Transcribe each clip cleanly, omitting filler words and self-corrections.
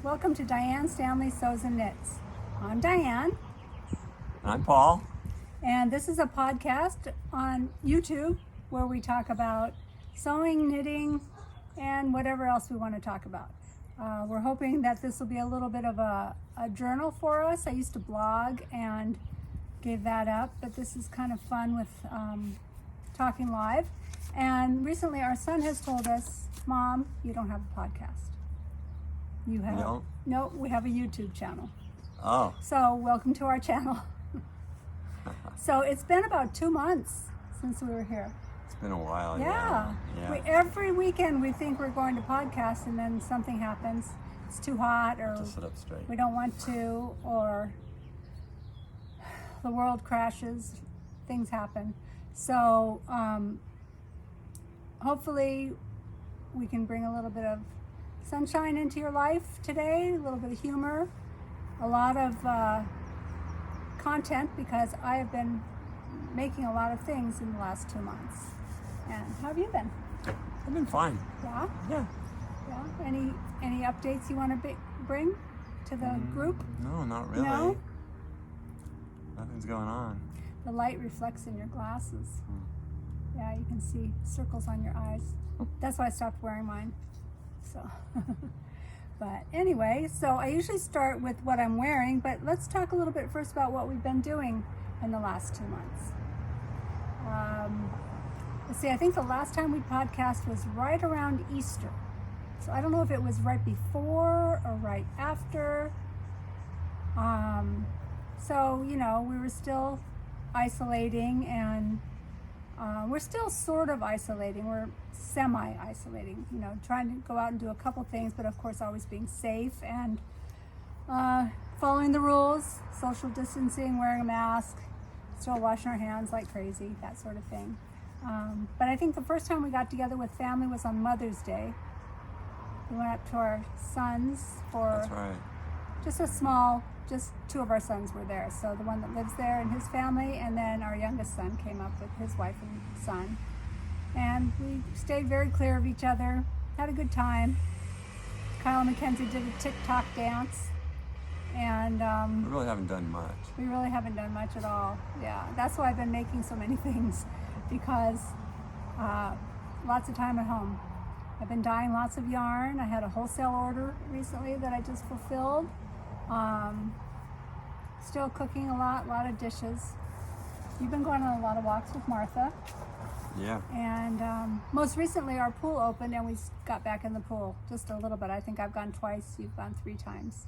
Welcome to Diane Stanley Sews and Knits. I'm Diane. I'm Paul. And this is a podcast on YouTube where we talk about sewing, knitting, and whatever else we want to talk about. We're hoping that this will be a little bit of a journal for us. I used to blog and gave that up, but this is kind of fun with talking live. And recently our son has told us, Mom, you don't have a podcast. You have? No. No, we have a YouTube channel. Oh. So welcome to our channel. So it's been about 2 months since we were here. It's been a while. Yeah. Every weekend we think we're going to podcast and then something happens. It's too hot, or To sit up straight. we don't want to, or the world crashes, things happen. So hopefully we can bring a little bit of sunshine into your life today, a little bit of humor, a lot of content, because I have been making a lot of things in the last 2 months. And how have you been? I've been fine. Yeah? Yeah. Yeah. Any updates you want to bring to the group? No, not really. No? Nothing's going on. The light reflects in your glasses. Yeah, you can see circles on your eyes. That's why I stopped wearing mine. So, but anyway, so I usually start with what I'm wearing, but let's talk a little bit first about what we've been doing in the last 2 months. Let's see, I think the last time we podcast was right around Easter. So I don't know if it was right before or right after. So, you know, we were still isolating, and we're still sort of isolating. We're semi-isolating, you know, trying to go out and do a couple things, but of course always being safe and following the rules, social distancing, wearing a mask, still washing our hands like crazy, that sort of thing. But I think the first time we got together with family was on Mother's Day. We went up to our sons for That's right. just a small, just 2 of our sons were there. So the one that lives there and his family, and then our youngest son came up with his wife and son. And we stayed very clear of each other, had a good time. Kyle and Mackenzie did a TikTok dance. And We really haven't done much. we really haven't done much at all. Yeah, that's why I've been making so many things, because lots of time at home. I've been dyeing lots of yarn. I had a wholesale order recently that I just fulfilled. Still cooking a lot of dishes. You've been going on a lot of walks with Martha. Yeah. And most recently our pool opened and we got back in the pool just a little bit. I think I've gone twice, you've gone 3 times.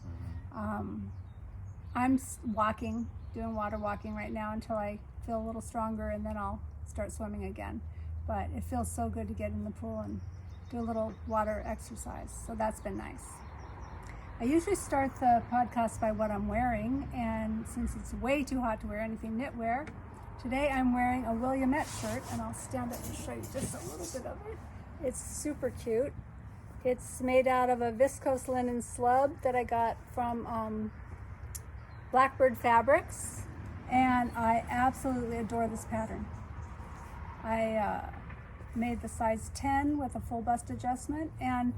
I'm walking, doing water walking right now until I feel a little stronger, and then I'll start swimming again. But it feels so good to get in the pool and do a little water exercise, so that's been nice. I usually start the podcast by what I'm wearing, and since it's way too hot to wear anything knitwear, today I'm wearing a Williamette shirt, and I'll stand up and show you just a little bit of it. It's super cute. It's made out of a viscose linen slub that I got from Blackbird Fabrics, and I absolutely adore this pattern. I made the size 10 with a full bust adjustment and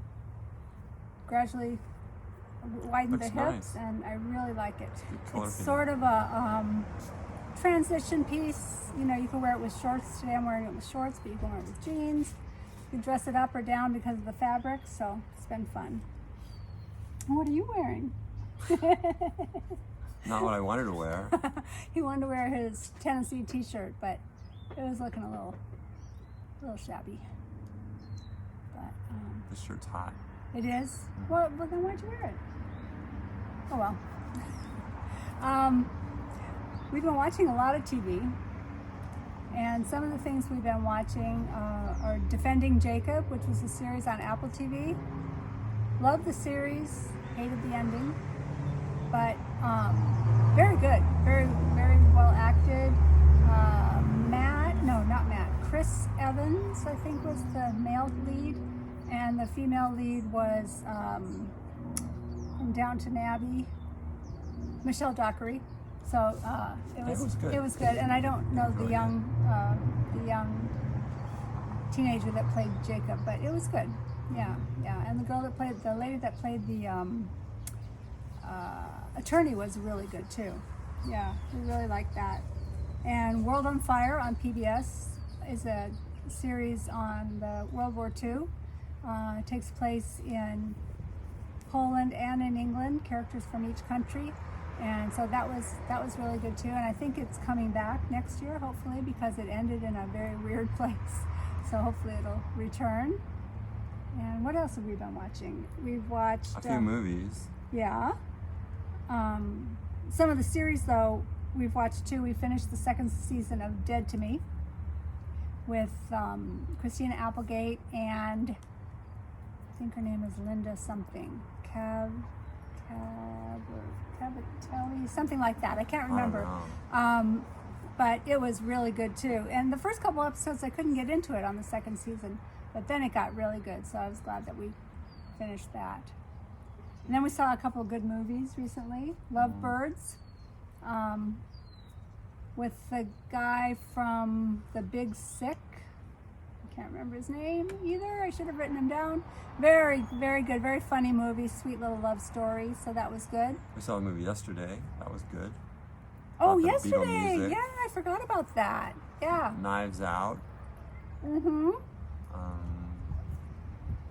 gradually widened the Looks hips, nice. and I really like it. color It's scheme. sort of a transition piece. You know, you can wear it with shorts. Today I'm wearing it with shorts, but you can wear it with jeans. You can dress it up or down because of the fabric, so it's been fun. And what are you wearing? Not what I wanted to wear. He wanted to wear his Tennessee t-shirt, but it was looking a little shabby. But This shirt's hot. it is? Well, then why'd you wear it? Oh well. We've been watching a lot of TV, and some of the things we've been watching are Defending Jacob, which was a series on Apple TV. Loved the series, hated the ending, but very good, very well acted. Chris Evans, I think, was the male lead, and the female lead was from Downton Abbey, Michelle Dockery. So it was good. It was good, and I don't know the young teenager that played Jacob, but it was good. Yeah. And the lady that played the Attorney was really good too. Yeah, we really liked that. And World on Fire on PBS is a series on the World War II. It takes place in Poland and in England, characters from each country. And so that was really good too. And I think it's coming back next year, hopefully, because it ended in a very weird place. So hopefully it'll return. And what else have we been watching? We've watched A few movies. Yeah. Some of the series, though, we've watched too. We finished the second season of Dead to Me with Christina Applegate and I think her name is Linda something. Cavatelli, something like that. I can't remember. I don't know. But it was really good too. And the first couple episodes, I couldn't get into it on the second season, but then it got really good. So I was glad that we finished that. And then we saw a couple of good movies recently. Lovebirds, with the guy from The Big Sick. I can't remember his name either. I should have written him down. Very, very good. Very funny movie. Sweet little love story. So that was good. We saw a movie yesterday. That was good. Oh, About the Beatle yesterday. music. Yeah, I forgot about that. Yeah. Knives Out. Mm-hmm.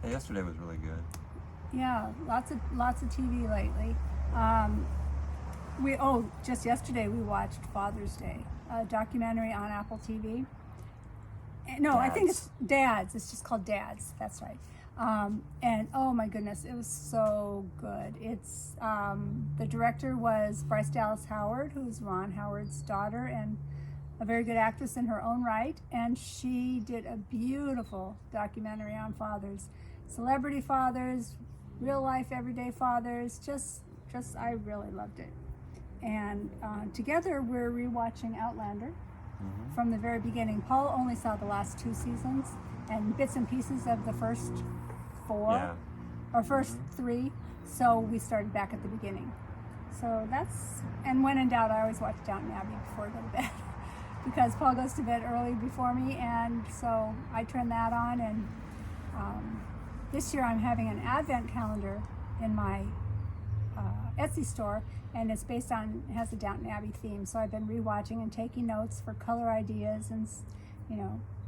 Yeah, yesterday was really good. Yeah, lots of TV lately. Just yesterday we watched Father's Day, a documentary on Apple TV. No, I think it's Dads. It's just called Dads. That's right. And oh my goodness, it was so good. It's the director was Bryce Dallas Howard, who's Ron Howard's daughter and a very good actress in her own right. And she did a beautiful documentary on fathers, celebrity fathers, real life, everyday fathers. Just I really loved it. And together we're rewatching Outlander from the very beginning. Paul only saw the last 2 seasons and bits and pieces of the first 4 Yeah. or first 3. So we started back at the beginning. So and when in doubt, I always watch Downton Abbey before I go to bed because Paul goes to bed early before me, and so I turn that on. And this year I'm having an advent calendar in my Etsy store, and it has a Downton Abbey theme. So I've been rewatching and taking notes for color ideas and,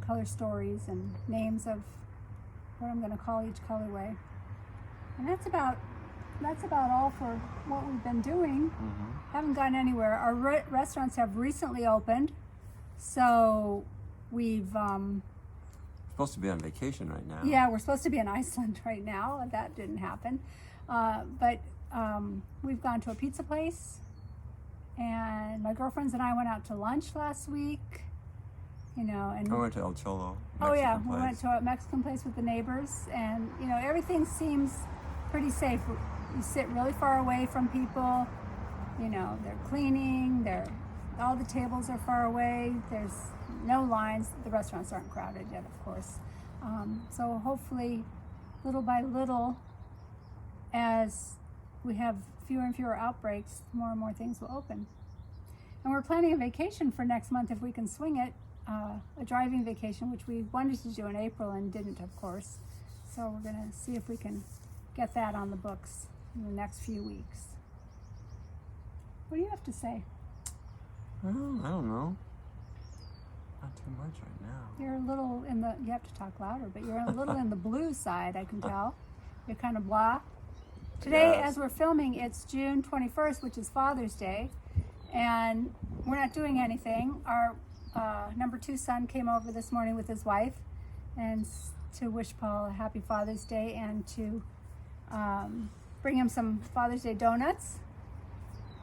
color stories and names of what I'm going to call each colorway. And that's about all for what we've been doing. Haven't gone anywhere. Our restaurants have recently opened, so we've Supposed to be on vacation right now. yeah, we're supposed to be in Iceland right now. That didn't happen. But we've gone to a pizza place, and my girlfriends and I went out to lunch last week. And I went to El Cholo. oh yeah, Mexican we went place. to a Mexican place with the neighbors, and everything seems pretty safe. You sit really far away from people. They're cleaning. All the tables are far away. There's no lines. The restaurants aren't crowded yet, of course. So hopefully, little by little, as we have fewer and fewer outbreaks, more and more things will open. And we're planning a vacation for next month if we can swing it, a driving vacation, which we wanted to do in April and didn't, of course. So we're going to see if we can get that on the books in the next few weeks. What do you have to say? Well, I don't know. Not too much right now. You're a little you have to talk louder, but you're a little in the blue side, I can tell. You're kind of blah. Today, Yes. as we're filming, it's June 21st, which is Father's Day, and we're not doing anything. Our number 2 son came over this morning with his wife and to wish Paul a happy Father's Day and to bring him some Father's Day donuts.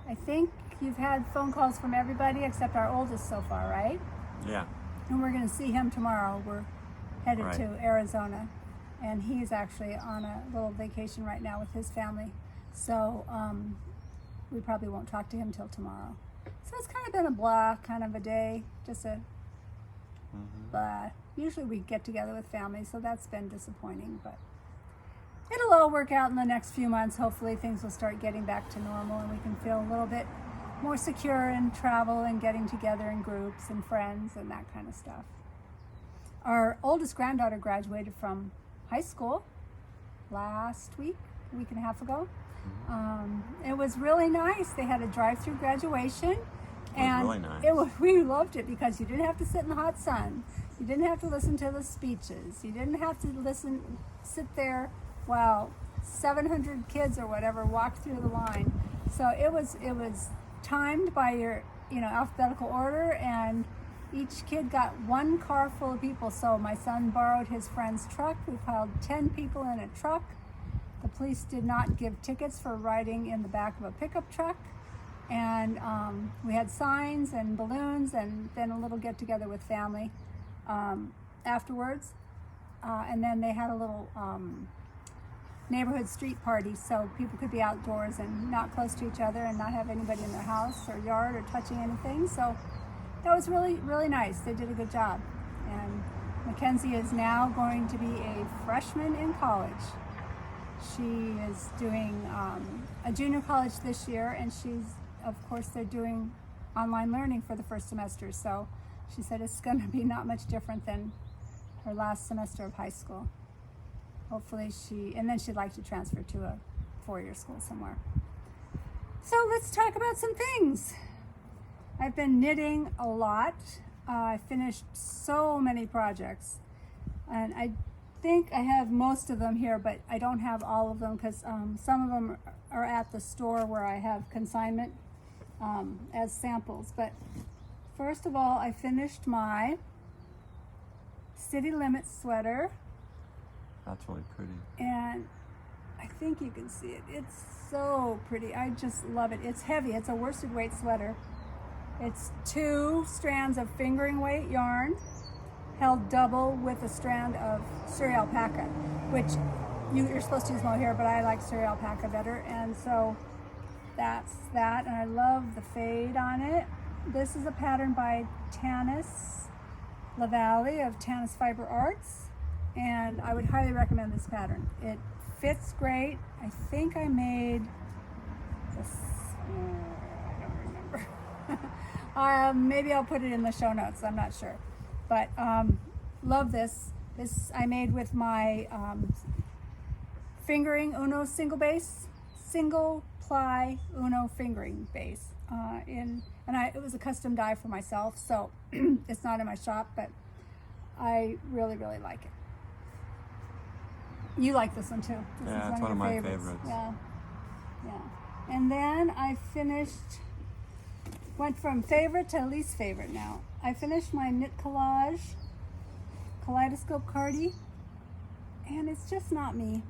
I think you've had phone calls from everybody except our oldest so far, right? Yeah. And we're going to see him tomorrow. We're headed Right. to Arizona, and he's actually on a little vacation right now with his family. So we probably won't talk to him till tomorrow. So it's kind of been a blah kind of a day, just a blah. Usually we get together with family, so that's been disappointing, but it'll all work out in the next few months. Hopefully things will start getting back to normal and we can feel a little bit more secure in travel and getting together in groups and friends and that kind of stuff. Our oldest granddaughter graduated from high school last week, a week and a half ago. It was really nice. They had a drive-through graduation. And really nice. We loved it because you didn't have to sit in the hot sun. You didn't have to listen to the speeches. You didn't have to sit there while 700 kids or whatever walked through the line. So it was timed by your alphabetical order, and each kid got one car full of people. So my son borrowed his friend's truck. We piled 10 people in a truck. The police did not give tickets for riding in the back of a pickup truck. And we had signs and balloons, and then a little get-together with family afterwards. And then they had a little neighborhood street party, so people could be outdoors and not close to each other and not have anybody in their house or yard or touching anything. So that was really, really nice. They did a good job. And Mackenzie is now going to be a freshman in college. She is doing a junior college this year, and of course, they're doing online learning for the first semester. So she said it's going to be not much different than her last semester of high school. Hopefully and then she'd like to transfer to a four-year school somewhere. So let's talk about some things. I've been knitting a lot. I finished so many projects, and I think I have most of them here, but I don't have all of them because some of them are at the store where I have consignment as samples. But first of all, I finished my City Limits sweater. That's really pretty. And I think you can see it. It's so pretty. I just love it. It's heavy. It's a worsted weight sweater. It's 2 strands of fingering weight yarn held double with a strand of Suri alpaca, which you're supposed to use mohair, but I like Suri alpaca better. And so that's that. And I love the fade on it. This is a pattern by Tanis LaValle of Tanis Fiber Arts. And I would highly recommend this pattern. It fits great. I think I made this, I don't remember. Maybe I'll put it in the show notes, I'm not sure. But love this. This I made with my fingering Uno single ply Uno fingering base. It was a custom die for myself, so it's not in my shop, but I really, really like it. You like this one too. This Yeah, is it's one of my favorites. Yeah. And then I went from favorite to least favorite now. I finished my knit collage, Kaleidoscope Cardi, and it's just not me.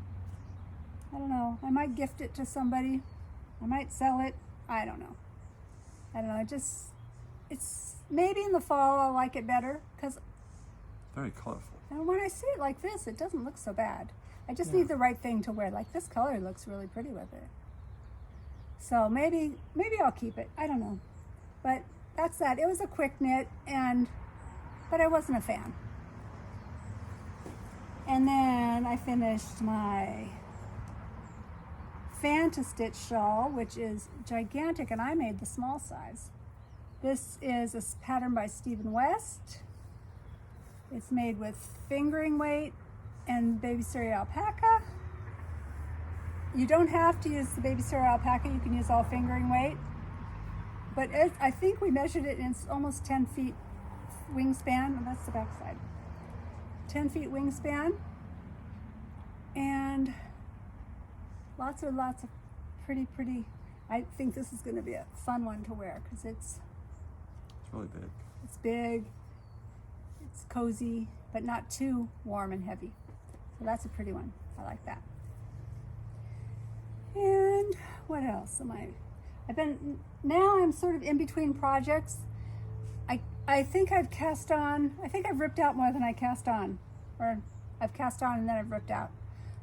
I don't know. I might gift it to somebody. I might sell it. I don't know. It's maybe in the fall I'll like it better because Very colorful. and when I see it like this, it doesn't look so bad. I just need the right thing to wear. Like this color looks really pretty with it. So maybe I'll keep it. I don't know. But that's that. It was a quick knit, but I wasn't a fan. And then I finished my Fantastitch Shawl, which is gigantic, and I made the small size. This is a pattern by Stephen West. It's made with fingering weight and baby Suri alpaca. You don't have to use the baby Suri alpaca. You can use all fingering weight. But I think we measured it, and it's almost 10 feet wingspan. And that's the back side. 10 feet wingspan. And lots of pretty. I think this is going to be a fun one to wear because it's really big. It's big. It's cozy, but not too warm and heavy. So that's a pretty one. I like that. And what else am I? Now I'm sort of in between projects. I think I've ripped out more than I cast on. Or I've cast on and then I've ripped out.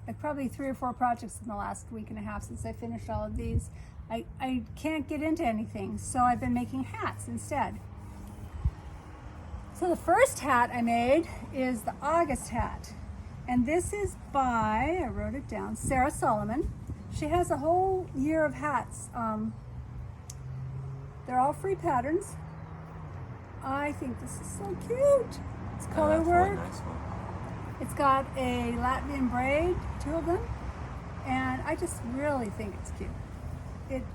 Like probably 3 or 4 projects in the last week and a half since I finished all of these. I can't get into anything, so I've been making hats instead. So the first hat I made is the August hat. And this is by, I wrote it down, Sarah Solomon. She has a whole year of hats. They're all free patterns. I think this is so cute. It's color work. Really nice one. It's got a Latvian braid, 2 of them, and I just really think it's cute.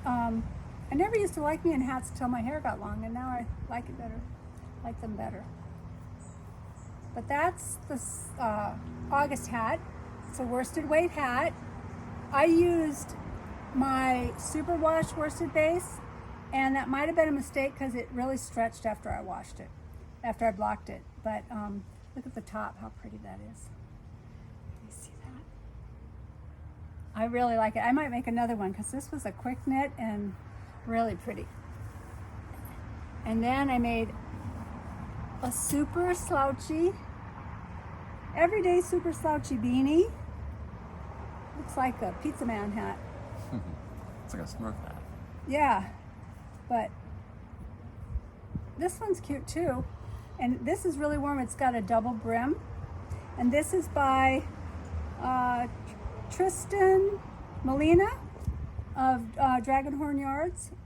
I never used to like me in hats until my hair got long, and now I like it better, like them better. But that's the August hat. It's a worsted weight hat. I used my superwash worsted base, and that might have been a mistake because it really stretched after I washed it, after I blocked it. But look at the top, how pretty that is. You see that? I really like it. I might make another one because this was a quick knit and really pretty. And then I made a super slouchy, everyday super slouchy beanie. Looks like a pizza man hat. It's like a Smurf hat. Yeah, but this one's cute too. And this is really warm. It's got a double brim. And this is by Tristan Molina of Dragonhorn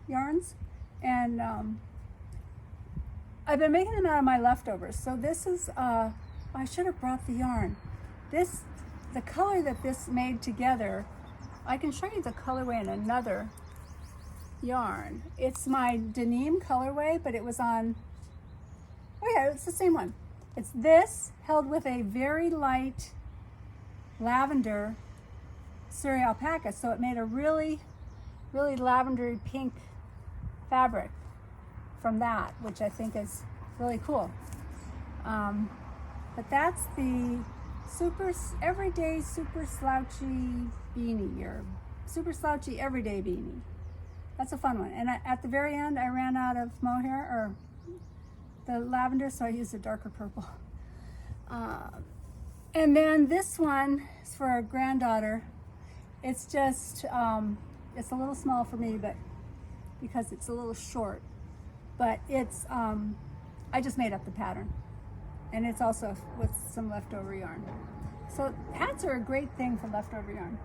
Yarns. And I've been making them out of my leftovers. So this is, I should have brought the yarn. The color that this made together, I can show you the colorway in another yarn. It's my denim colorway, but it was on, oh yeah, it's the same one. It's this held with a very light lavender Surrey alpaca. So it made a really, really lavendery pink fabric from that, which I think is really cool. But that's the everyday super slouchy beanie, or super slouchy everyday beanie. That's a fun one. And at the very end, I ran out of mohair, or the lavender, so I used a darker purple. And then this one is for our granddaughter. It's just, it's a little small for me, but because it's a little short. But it's, I just made up the pattern. And it's also with some leftover yarn. So hats are a great thing for leftover yarn.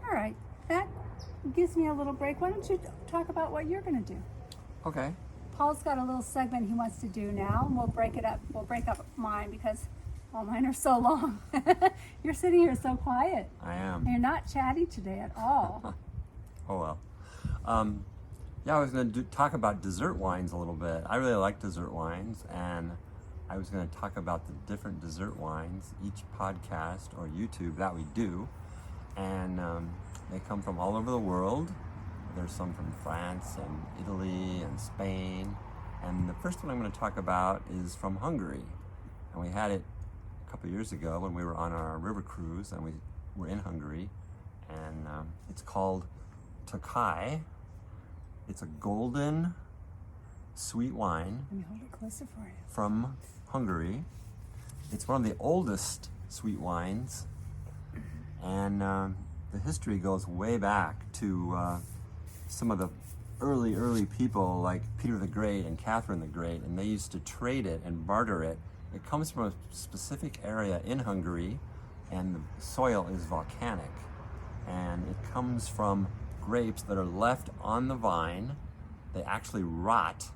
All right, that gives me a little break. Why don't you talk about what you're going to do? Okay. Paul's got a little segment he wants to do now, and we'll break it up. We'll break up mine because all mine are so long. You're sitting here so quiet. I am. You're not chatty today at all. Oh well. Yeah, I was going to talk about dessert wines a little bit. I really like dessert wines, and I was going to talk about the different dessert wines, each podcast or YouTube that we do. And they come from all over the world. There's some from France and Italy and Spain. And the first one I'm going to talk about is from Hungary. And we had it a couple years ago when we were on our river cruise, and we were in Hungary. And it's called Tokaji. It's a golden sweet wine. Let me hold it closer for you. From Hungary. It's one of the oldest sweet wines. And the history goes way back to some of the early people like Peter the Great and Catherine the Great, and they used to trade it and barter it. It comes from a specific area in Hungary, and the soil is volcanic. And it comes from grapes that are left on the vine. They actually rot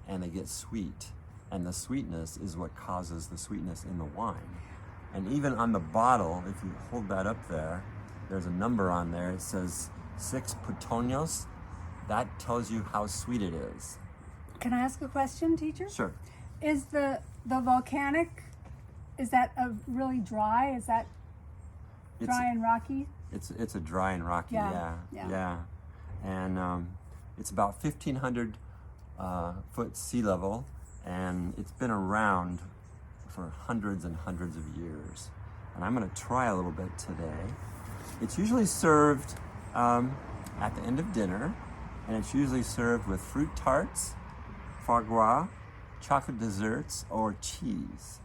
and they get sweet. And the sweetness is what causes the sweetness in the wine. And even on the bottle, if you hold that up there, there's a number on there. It says 6 putonos. That tells you how sweet it is. Can I ask a question, teacher? Sure. Is the volcanic, is that really dry? Is that dry and rocky? It's a dry and rocky, yeah. And it's about 1,500 foot sea level, and it's been around for hundreds and hundreds of years. And I'm going to try a little bit today. It's usually served at the end of dinner, and it's usually served with fruit tarts, foie gras, chocolate desserts, or cheese.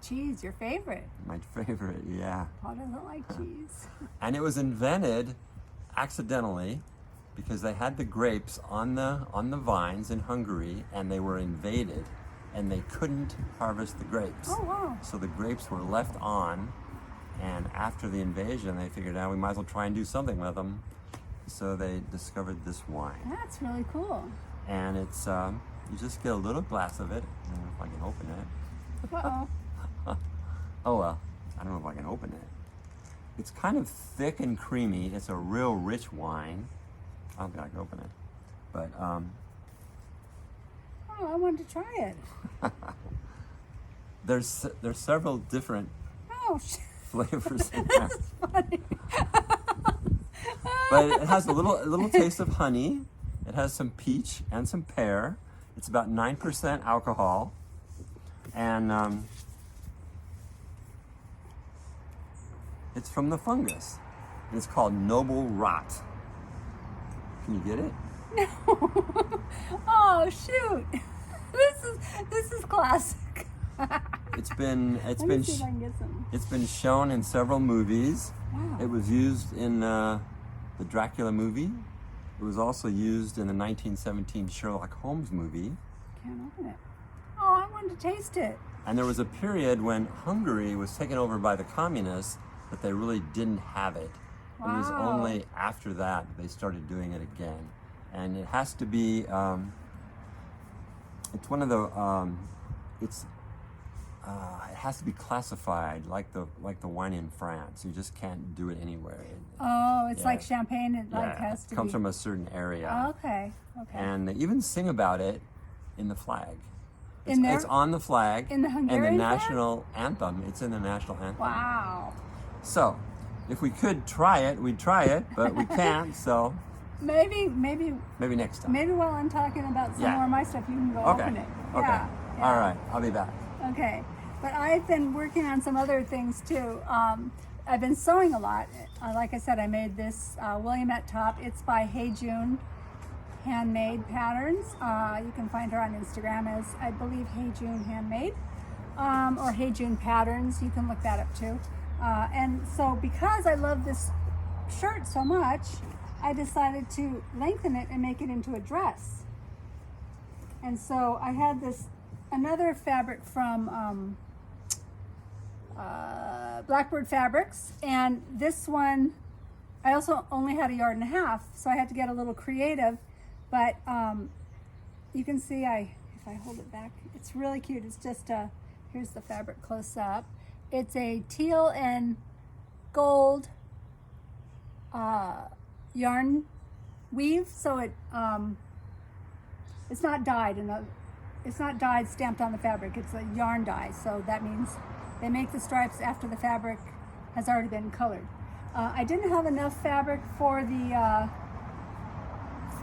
Cheese, your favorite. My favorite, yeah. Paul doesn't like cheese. And it was invented accidentally because they had the grapes on the vines in Hungary, and they were invaded, and they couldn't harvest the grapes. Oh, wow. So the grapes were left on, and after the invasion, they figured out we might as well try and do something with them. So they discovered this wine. That's really cool. And it's, you just get a little glass of it. I don't know if I can open it. Uh-oh. Oh well. I don't know if I can open it. It's kind of thick and creamy. It's a real rich wine. I don't think I can open it. But, Oh, I wanted to try it. there's several different Oh, flavors in there. that's funny. But it has a little taste of honey. It has some peach and some pear. It's about 9% alcohol. And it's from the fungus. It's called Noble Rot. Can you get it? No. Oh, shoot. This is classic. It's been Let me see if I can get some. it's been shown in several movies. Wow. It was used in the Dracula movie. It was also used in the 1917 Sherlock Holmes movie. Can't open it. Oh, I wanted to taste it. And there was a period when Hungary was taken over by the communists that they really didn't have it. It was Wow. only after that they started doing it again. And it has to be, it's one of the, it has to be classified like the wine in France. You just can't do it anywhere. Oh, it's Yeah. like champagne. It like has to it comes be. from a certain area. Okay. Okay. And they even sing about it in the flag. In there? It's on the flag. In the Hungarian and the flag? national anthem. It's in the national anthem. Wow. So, if we could try it, we'd try it, but we can't. So Maybe next time. while I'm talking about some Yeah. more of my stuff, you can go Okay. open it. Okay. Yeah, yeah. All right. I'll be back. Okay. But I've been working on some other things too. I've been sewing a lot. Like I said, I made this Williamette top. It's by Hey June Handmade Patterns. You can find her on Instagram as, I believe, Hey June Handmade, or Hey June Patterns. You can look that up too. And so because I love this shirt so much, I decided to lengthen it and make it into a dress. And so I had another fabric from Blackbird Fabrics, and this one I also only had 1.5 yards, so I had to get a little creative. But you can see if I hold it back, it's really cute. It's just here's the fabric close up. It's a teal and gold yarn weave, so it's not dyed it's not dyed stamped on the fabric. It's a yarn dye, so that means they make the stripes after the fabric has already been colored. I didn't have enough fabric for the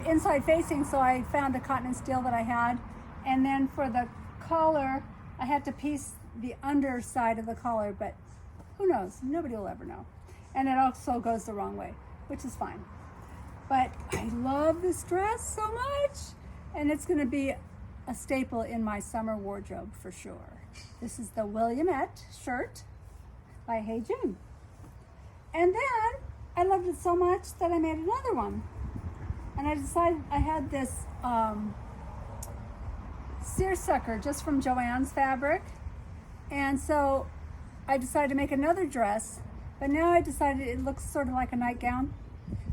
inside facing, so I found a cotton and steel that I had, and then for the collar I had to piece the underside of the collar, but who knows, nobody will ever know. And it also goes the wrong way, which is fine. But I love this dress so much, and it's going to be a staple in my summer wardrobe for sure. This is the Williamette Shirt by Hey June. And then I loved it so much that I made another one. And I decided I had this seersucker just from Joann's Fabric. And so I decided to make another dress, but now I decided it looks sort of like a nightgown.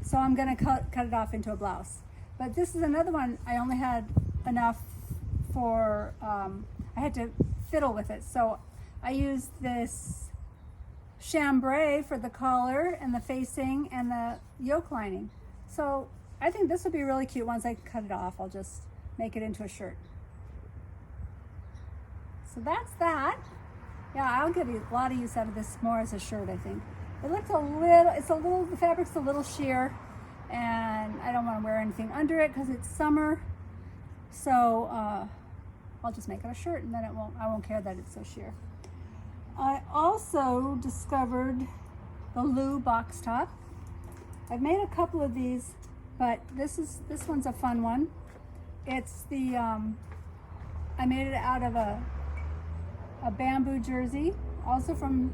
So I'm gonna cut it off into a blouse. But this is another one I only had enough for, I had to fiddle with it. So I used this chambray for the collar and the facing and the yoke lining. So I think this would be really cute. Once I cut it off, I'll just make it into a shirt. So that's that. Yeah, I'll get a lot of use out of this more as a shirt, I think. It looks the fabric's a little sheer, and I don't want to wear anything under it because it's summer. So I'll just make it a shirt, and then I won't care that it's so sheer. I also discovered the Lou box top. I've made a couple of these, but this one's a fun one. It's the I made it out of a bamboo jersey, also from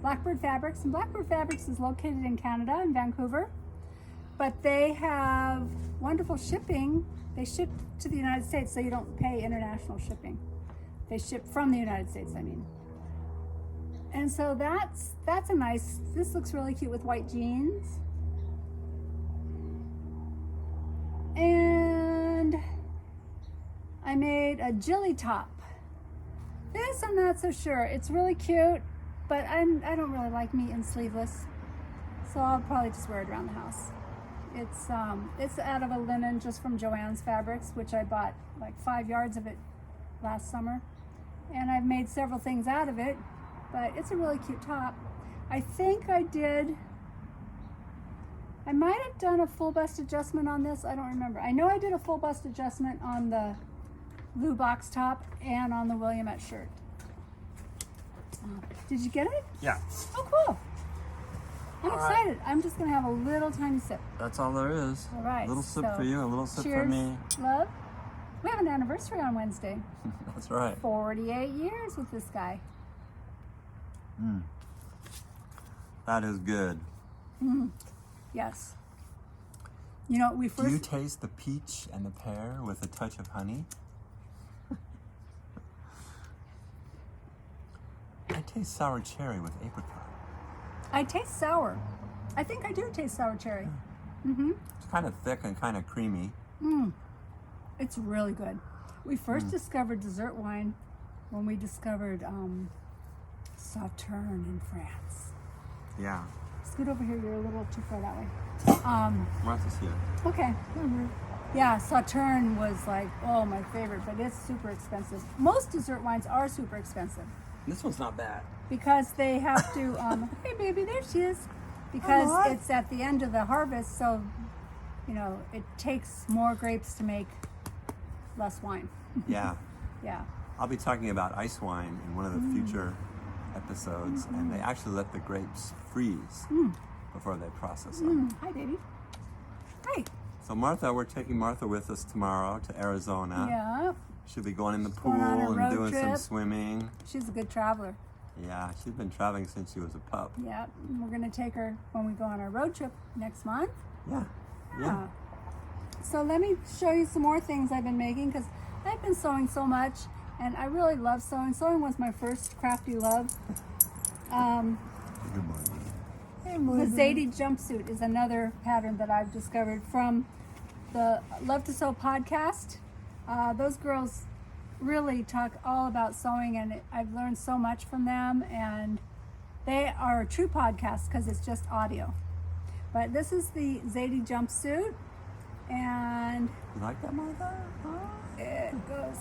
Blackbird Fabrics. And Blackbird Fabrics is located in Canada, in Vancouver, but they have wonderful shipping. They ship to the United States, so you don't pay international shipping. They ship from the United States, I mean. And so that's a nice, this looks really cute with white jeans. And I made a Jily top This I'm not so sure. It's really cute, but I don't really like meat and sleeveless, so I'll probably just wear it around the house. It's out of a linen just from Joann's Fabrics, which I bought like 5 yards of it last summer, and I've made several things out of it, but it's a really cute top. I think I might have done a full bust adjustment on this. I don't remember. I know I did a full bust adjustment on the blue box top and on the Williamette shirt. Did you get it? Yeah. Oh, cool. I'm All excited. I'm just going to have a little tiny sip. That's all there is. All right. A little sip so for you, a little sip cheers, for me. love. We have an anniversary on Wednesday. That's right. 48 years with this guy. That is good. Yes. You know, we Do first... you taste the peach and the pear with a touch of honey? I taste sour cherry with apricot. I taste sour. I think I do taste sour cherry. It's kind of thick and kind of creamy. It's really good. We first discovered dessert wine when we discovered Sauterne in France. Yeah. Scoot over here. You're a little too far that way. Martha's here. Okay. Yeah, Sauterne was like, oh, my favorite, but it's super expensive. Most dessert wines are super expensive This one's not bad. because they have to, hey baby, there she is. Because Hi. it's at the end of the harvest, so, you know, it takes more grapes to make less wine. Yeah. Yeah. I'll be talking about ice wine in one of the future episodes, and they actually let the grapes freeze before they process them. Hi, baby. Hi. So Martha, we're taking Martha with us tomorrow to Arizona. Yeah. She'll be going in the pool going on a and road doing some trip. swimming. She's a good traveler. Yeah, she's been traveling since she was a pup. Yeah. And we're going to take her when we go on our road trip next month. Yeah. Yeah. So let me show you some more things I've been making because I've been sewing so much and I really love sewing. Sewing was my first crafty love. Good morning. The Zadie Jumpsuit is another pattern that I've discovered from the Love to Sew podcast. Those girls really talk all about sewing, and I've learned so much from them, and they are a true podcast because it's just audio. But this is the Zadie Jumpsuit, and You like that, Martha? it goes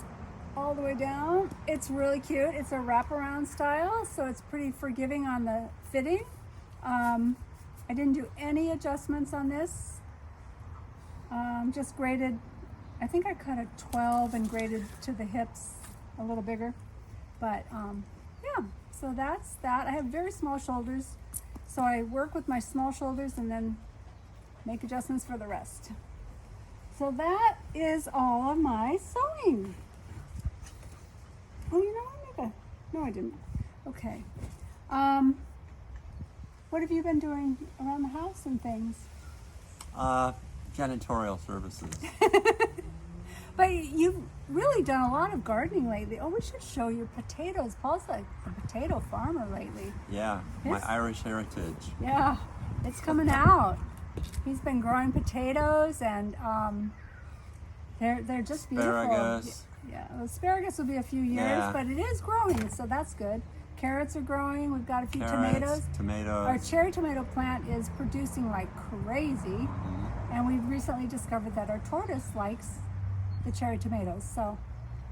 all the way down. It's really cute. It's a wraparound style, so it's pretty forgiving on the fitting. I didn't do any adjustments on this. Just graded, I think I cut a 12 and graded to the hips a little bigger. But yeah, so that's that. I have very small shoulders, so I work with my small shoulders and then make adjustments for the rest. So that is all of my sewing. Oh, you know what? No, I didn't. Okay. What have you been doing around the house and things? Janitorial services. But you've really done a lot of gardening lately. Oh, we should show your potatoes. Paul's like a potato farmer lately. Yeah, my Yes. Irish heritage. Yeah, it's coming out. He's been growing potatoes, and they're just beautiful. Asparagus. Yeah, well, asparagus will be a few years, Yeah. but it is growing, so that's good. Carrots are growing. We've got a few tomatoes. Tomatoes. Our cherry tomato plant is producing like crazy, and we've recently discovered that our tortoise likes the cherry tomatoes. So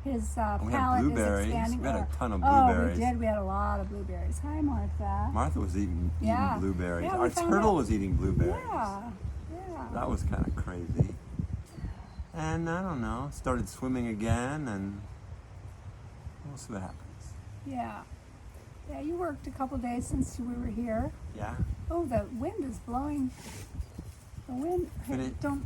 his we had palate is blueberries. expanding. We had a ton of Oh, blueberries. we did. We had a lot of blueberries. Hi, Martha. Martha was eating Yeah. blueberries. Yeah, we Our found turtle out- was eating blueberries. Yeah, yeah. That was kind of crazy. And I don't know, started swimming again, and we'll see what happens. Yeah. Yeah, you worked a couple days since we were here. Yeah, Oh, the wind is blowing. The wind, hey, Fini- don't,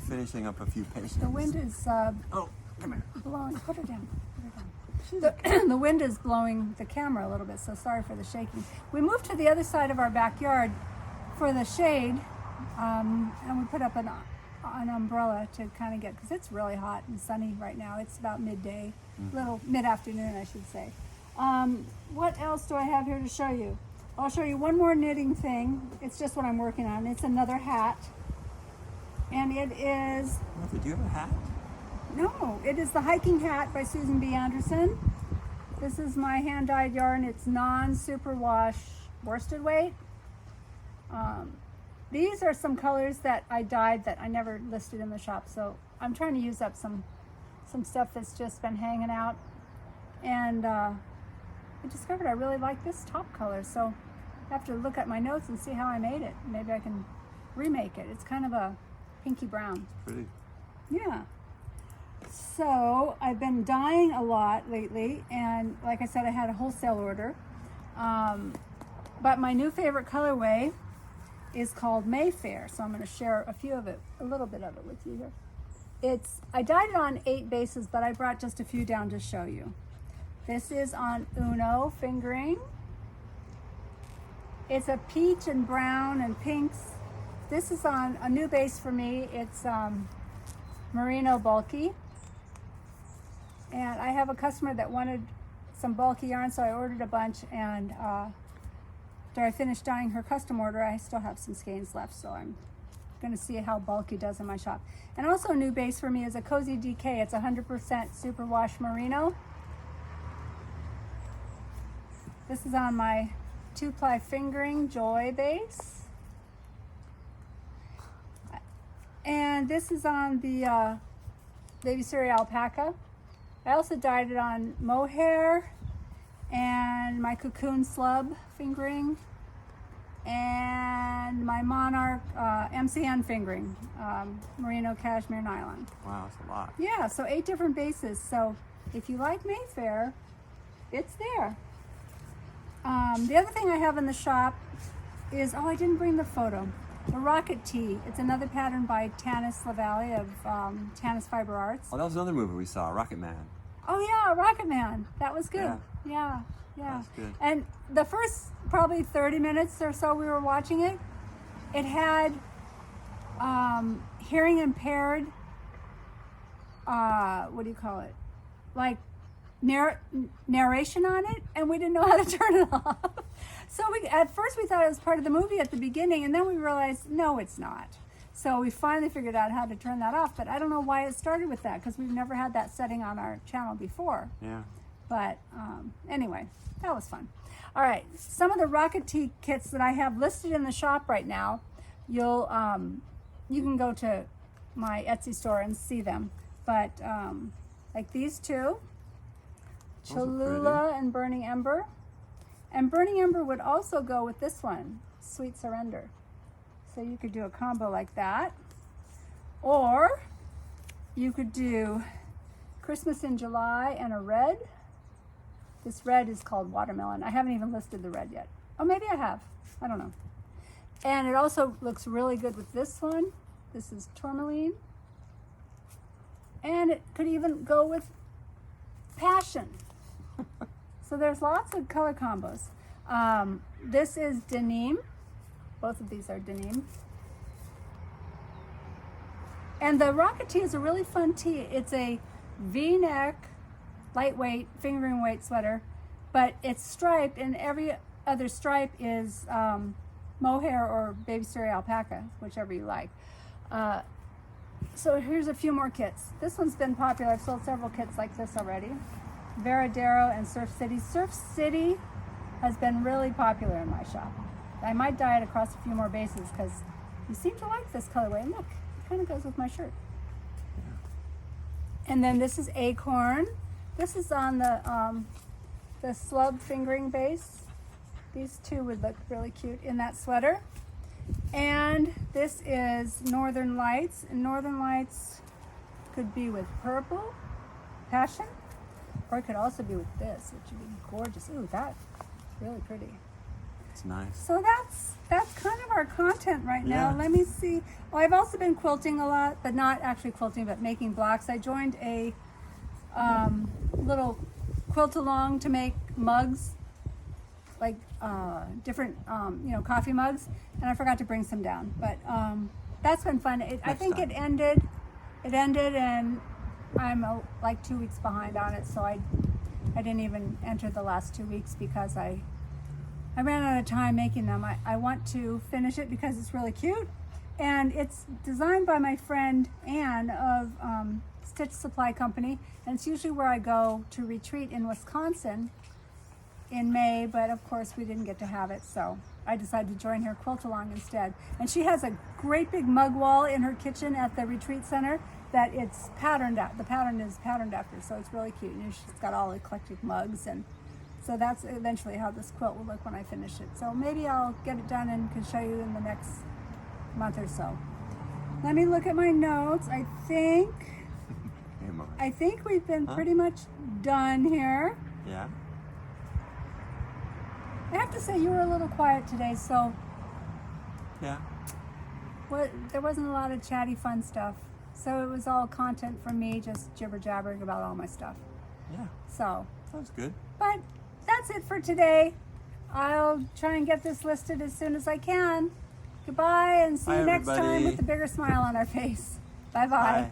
finishing up a few patients. the wind is Oh, come here. blowing, put her down, put her down. The wind is blowing the camera a little bit, so sorry for the shaking. We moved to the other side of our backyard for the shade, and we put up an umbrella to kind of get, because it's really hot and sunny right now. It's about midday, little mid-afternoon, I should say. What else do I have here to show you? I'll show you one more knitting thing. It's just what I'm working on. It's another hat. And it is, Martha, do you have a hat? no, it is the hiking hat by Susan B. Anderson. This is my hand-dyed yarn. It's non-superwash worsted weight. These are some colors that I dyed that I never listed in the shop, so I'm trying to use up some stuff that's just been hanging out. And I discovered I really like this top color, so I have to look at my notes and see how I made it. Maybe I can remake it. It's kind of a pinky brown. Pretty. Yeah. So I've been dyeing a lot lately, and like I said, I had a wholesale order. But my new favorite colorway is called Mayfair, so I'm going to share a little bit of it with you here. I dyed it on 8 bases, but I brought just a few down to show you. This is on Uno fingering. It's a peach and brown and pinks. This is on a new base for me. It's merino bulky. And I have a customer that wanted some bulky yarn, so I ordered a bunch, and after I finished dyeing her custom order, I still have some skeins left, so I'm going to see how bulky does in my shop. And also a new base for me is a Cozy DK. It's 100% superwash merino. This is on my 2-ply fingering Joy base. And this is on the Baby Surrey alpaca. I also dyed it on mohair and my cocoon slub fingering and my monarch MCN fingering, merino cashmere nylon. Wow, that's a lot. Yeah, so 8 different bases. So if you like Mayfair, it's there. The other thing I have in the shop is, I didn't bring the photo. The Rocket Tee. It's another pattern by Tanis LaValle of Tanis Fiber Arts. Oh, that was another movie we saw, Rocket Man. Oh yeah, Rocket Man. That was good. Yeah. That's good. And the first probably 30 minutes or so we were watching it, it had hearing impaired, what do you call it? Like narration on it, and we didn't know how to turn it off. So at first we thought it was part of the movie at the beginning, and then we realized, no, it's not. So we finally figured out how to turn that off, but I don't know why it started with that, because we've never had that setting on our channel before. Yeah. But anyway, that was fun. All right, some of the Rocket Tee kits that I have listed in the shop right now, you can go to my Etsy store and see them. But like these two, Cholula and Burning Ember. And Burning Ember would also go with this one, Sweet Surrender. So you could do a combo like that. Or you could do Christmas in July and a red. This red is called Watermelon. I haven't even listed the red yet. Oh, maybe I have. I don't know. And it also looks really good with this one. This is Tourmaline. And it could even go with Passion. So there's lots of color combos. This is Denim. Both of these are Denim. And the Rocket Tee is a really fun tee. It's a V-neck, lightweight, fingering weight sweater, but it's striped, and every other stripe is mohair or Baby Surrey alpaca, whichever you like. So here's a few more kits. This one's been popular. I've sold several kits like this already. Veradero and Surf City. Surf City has been really popular in my shop. I might dye it across a few more bases because you seem to like this colorway. And look, it kind of goes with my shirt. And then this is Acorn. This is on the slub fingering base. These two would look really cute in that sweater. And this is Northern Lights. And Northern Lights could be with purple, Passion, or it could also be with this, which would be gorgeous. Ooh, that's really pretty. It's nice. So that's kind of our content right now. Yeah. Let me see. Oh, I've also been quilting a lot, but not actually quilting, but making blocks. I joined a little quilt along to make mugs, like different coffee mugs, and I forgot to bring some down. But that's been fun. I think it ended, and I'm like 2 weeks behind on it, so I didn't even enter the last 2 weeks because I ran out of time making them. I want to finish it because it's really cute, And it's designed by my friend Anne of Stitch Supply Company, and it's usually where I go to retreat in Wisconsin in May, but of course we didn't get to have it, so I decided to join her quilt along instead. And she has a great big mug wall in her kitchen at the retreat center that it's patterned out. The pattern is patterned after, so it's really cute. And she's got all eclectic mugs, and so that's eventually how this quilt will look when I finish it. So maybe I'll get it done and can show you in the next month or so. Let me look at my notes. I think we've been pretty much done here. Yeah. I have to say you were a little quiet today, so Yeah. there wasn't a lot of chatty fun stuff. So it was all content from me just jibber jabbering about all my stuff. Yeah. So, Sounds good. but that's it for today. I'll try and get this listed as soon as I can. Goodbye, and see Bye, you next time everybody. with a bigger smile on our face. Bye-bye. Bye.